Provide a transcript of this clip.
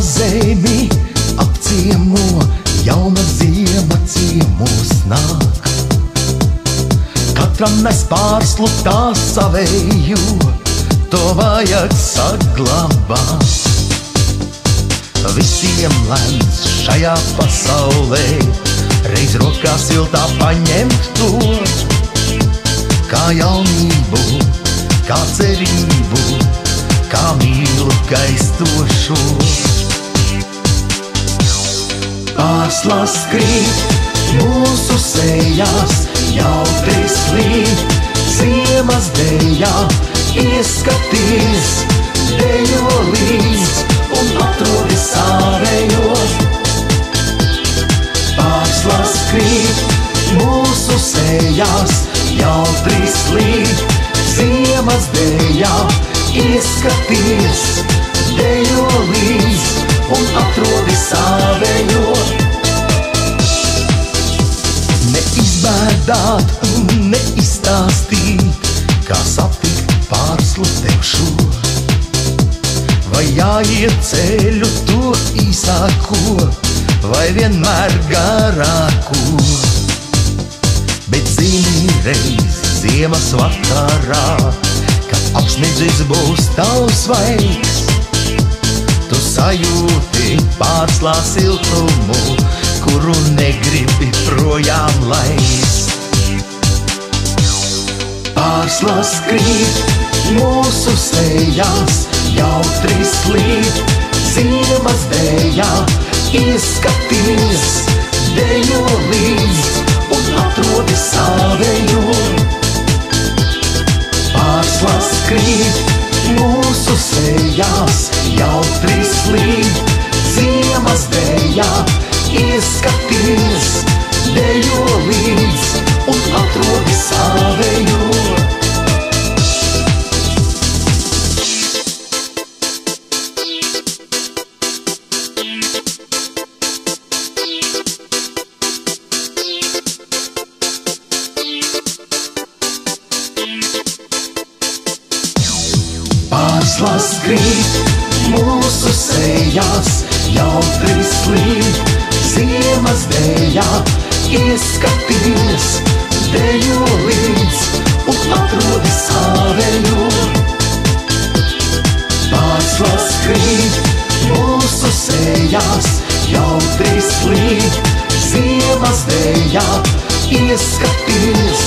Zemi apciemo, jauna ziema ciemos nāk. Katram mēs pārslu tā savēju, to vajag saglabāt. Visiem lēns šajā pasaulē, reiz rokā siltā paņemt to, kā jaunību, kā cerību, kā mīlu gaistošu. Pārslas krīt mūsu sejās, jautri slīd ziemas dejā, ieskaties, dejo līdz un atrodi savējo. Pārslas krīt mūsu sejās, jautri slīd ziemas dejā, ieskaties, dejo līdz un atrodi savējo. Neizbēdāt un neizstāstīt, kā satikt pārslu tev šo. Vai jāiet ceļu to īsāko, vai vienmēr garāko. Bet zini reiz ziemas vakarā, kad apsnidzis būs tavs svaigs, tu sajūti pārslā siltumu, kuru negribi projām laist. Pārslas krīt mūsu sejās, jautri slīd ziemas dejā, ieskaties, dejo līdz un atrodi savējo. Pārslas krīt mūsu sejās, jautri slīd ziemas dejā, ieskaties, dejo līdz un atrodi savējo. Pārslas krīt mūsu sejās, jautri slīd ziemas dejā, ieskaties, dejo līdz un atrodi savējo. Pārslas krīt mūsu sejās, jautri slīd ziemas dejā, ieskaties,